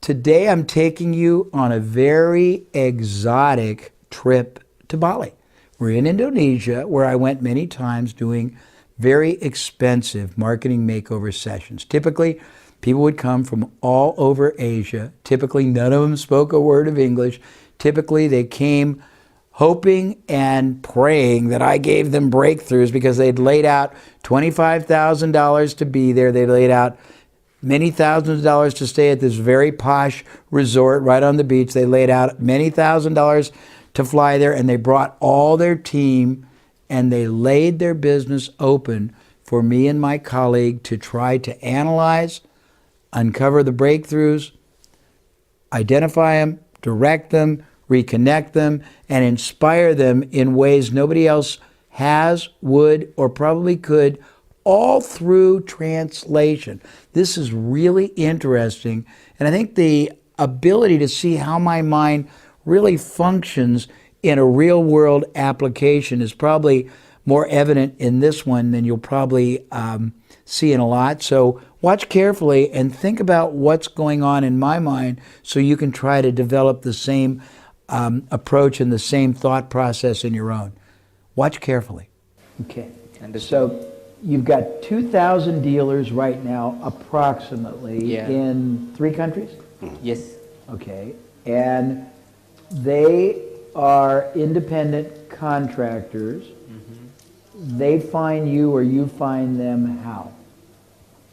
today I'm taking you on a very exotic trip to Bali. We're in Indonesia, where I went many times doing very expensive marketing makeover sessions. Typically, people would come from all over Asia. Typically, none of them spoke a word of English. Typically, they came hoping and praying that I gave them breakthroughs because they'd laid out $25,000 to be there. They'd laid out many thousands of dollars to stay at this very posh resort right on the beach. They laid out many $1,000s to fly there, and they brought all their team, and they laid their business open for me and my colleague to try to analyze, uncover the breakthroughs, identify them, direct them, reconnect them, and inspire them in ways nobody else has, would, or probably could, all through translation. This is really interesting, and I think the ability to see how my mind really functions in a real-world application is probably more evident in this one than you'll probably see in a lot. So watch carefully and think about what's going on in my mind so you can try to develop the same approach and the same thought process in your own. Watch carefully. Okay. So you've got 2,000 dealers right now, approximately, in 3 countries? Yes. Okay. And they are independent contractors. They find you or you find them how?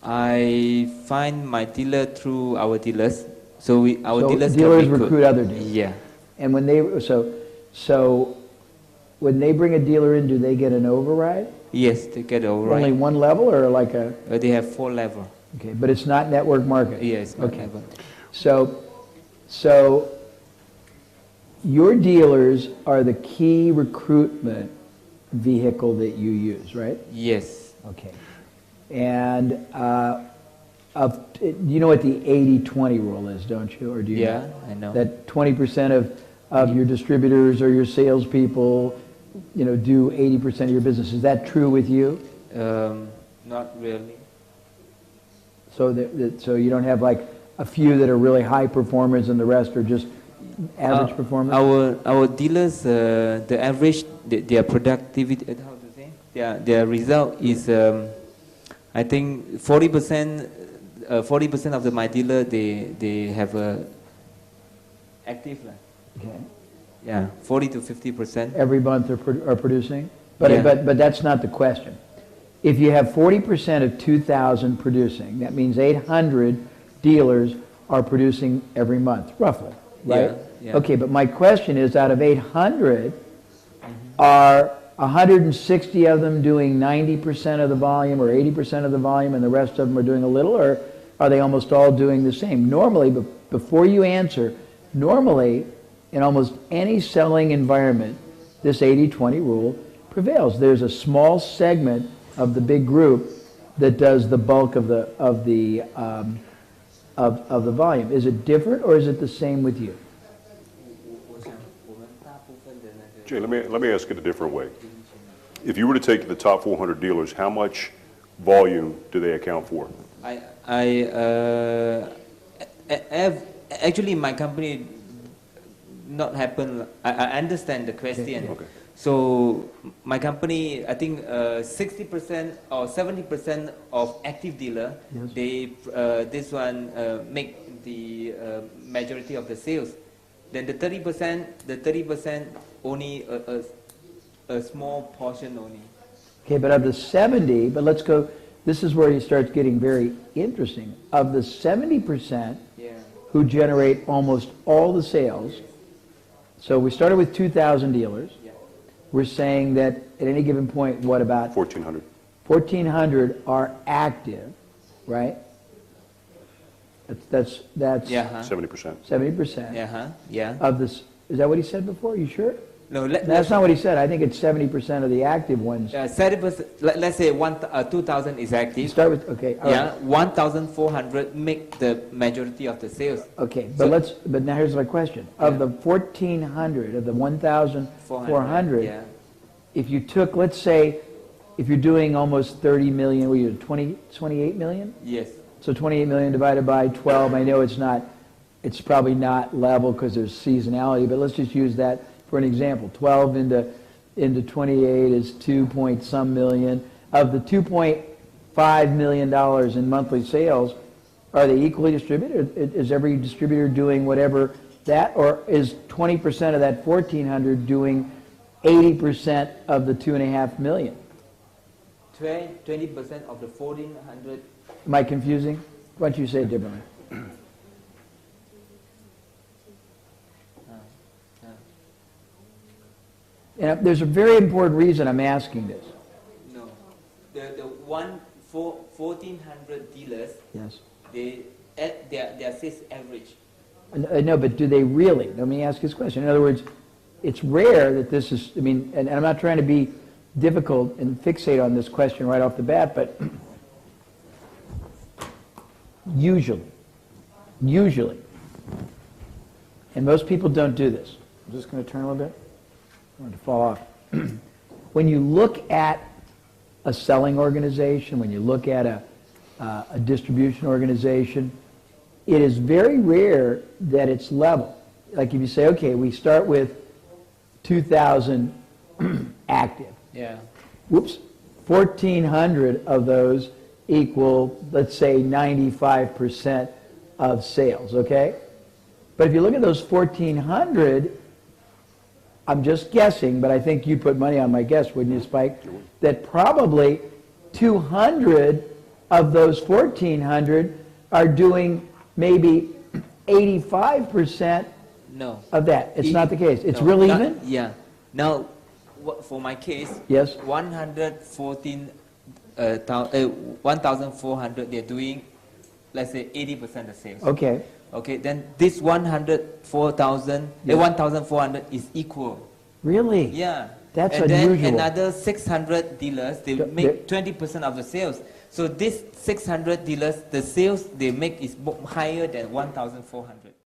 I find my dealer through our dealers. So our dealers recruit other dealers. Yeah. And when they so when they bring a dealer in, do they get an override? Yes, they get override. Only one level or like a? They have 4 levels. Okay, but it's not network marketing. Yes. Okay. So your dealers are the key recruitment vehicle that you use, right? Yes. Okay. And you know what the 80-20 rule is, don't you? Or do you? Yeah, I know. That 20% of your distributors or your salespeople, do 80% of your business. Is that true with you? Not really. So you don't have like a few that are really high performers and the rest are just average performers? Our dealers, the average, their productivity, how to say, their result is, I think 40%. 40% of my dealer they have a active. Okay. Yeah, 40 to 50%. Every month are producing, but that's not the question. If you have 40% of 2,000 producing, that means 800 dealers are producing every month, roughly, right? Yeah. Okay, but my question is, out of 800, are 160 of them doing 90% of the volume or 80% of the volume and the rest of them are doing a little, or are they almost all doing the same? Normally, before you answer, normally in almost any selling environment, this 80-20 rule prevails. There's a small segment of the big group that does the bulk of the volume. Is it different or is it the same with you? Jay, let me ask it a different way. If you were to take the top 400 dealers, how much volume do they account for? Actually, my company not happen. I understand the question. Okay. So my company, I think 60% or 70% of active dealer, they this one make the majority of the sales. Then the 30% only a small portion only. Okay, but of the 70, but let's go, this is where it starts getting very interesting. Of the 70% who generate almost all the sales, so we started with 2,000 dealers. We're saying that at any given point, what about? 1,400. 1,400 are active, right? That's 70%. 70%. Yeah. Of this, is that what he said before? You sure? No, that's not what he said. I think it's 70% of the active ones. 70%. Let's say 2,000 is active. You start with Right. 1,400 make the majority of the sales. Okay, but now here's my question. Of the 1,400, of the 1,400, if you took, let's say, if you're doing almost 30 million, were you 28 million? Yes. So 28 million divided by 12. I know it's not it's probably not level because there's seasonality, but let's just use that for an example. 12 into 28 is 2 point some million. Of the $2.5 million in monthly sales, are they equally distributed? Is every distributor doing whatever that, or is 20% of that 1,400 doing 80% of the 2.5 million? 20% of the 1,400. Am I confusing? Why don't you say it differently? And there's a very important reason I'm asking this. No, the 1,400 dealers. Yes. Their sales average. No, but do they really? Let me ask this question. In other words, it's rare that this is, I mean, and I'm not trying to be difficult and fixate on this question right off the bat, but usually, and most people don't do this. I'm just going to turn a little bit. I want it to fall off. When you look at a selling organization, when you look at a distribution organization, it is very rare that it's level. Like if you say, okay, we start with 2,000 active. Yeah. Whoops, 1,400 of those equal, let's say, 95% of sales, okay? But if you look at those 1,400, I'm just guessing, but I think you'd put money on my guess, wouldn't you, Spike? That probably 200 of those 1,400 are doing maybe 85% No. of that. It's not the case. It's No, real not- even? Yeah. Now, for my case, Yes. 1,400, they're doing, let's say, 80% of sales. Okay. Okay, then this 104,000, Yeah. 1,400 is equal. Really? Yeah. That's and unusual. then another 600 dealers, they They're- make 20% of the sales. So this 600 dealers, the sales they make is higher than 1,400.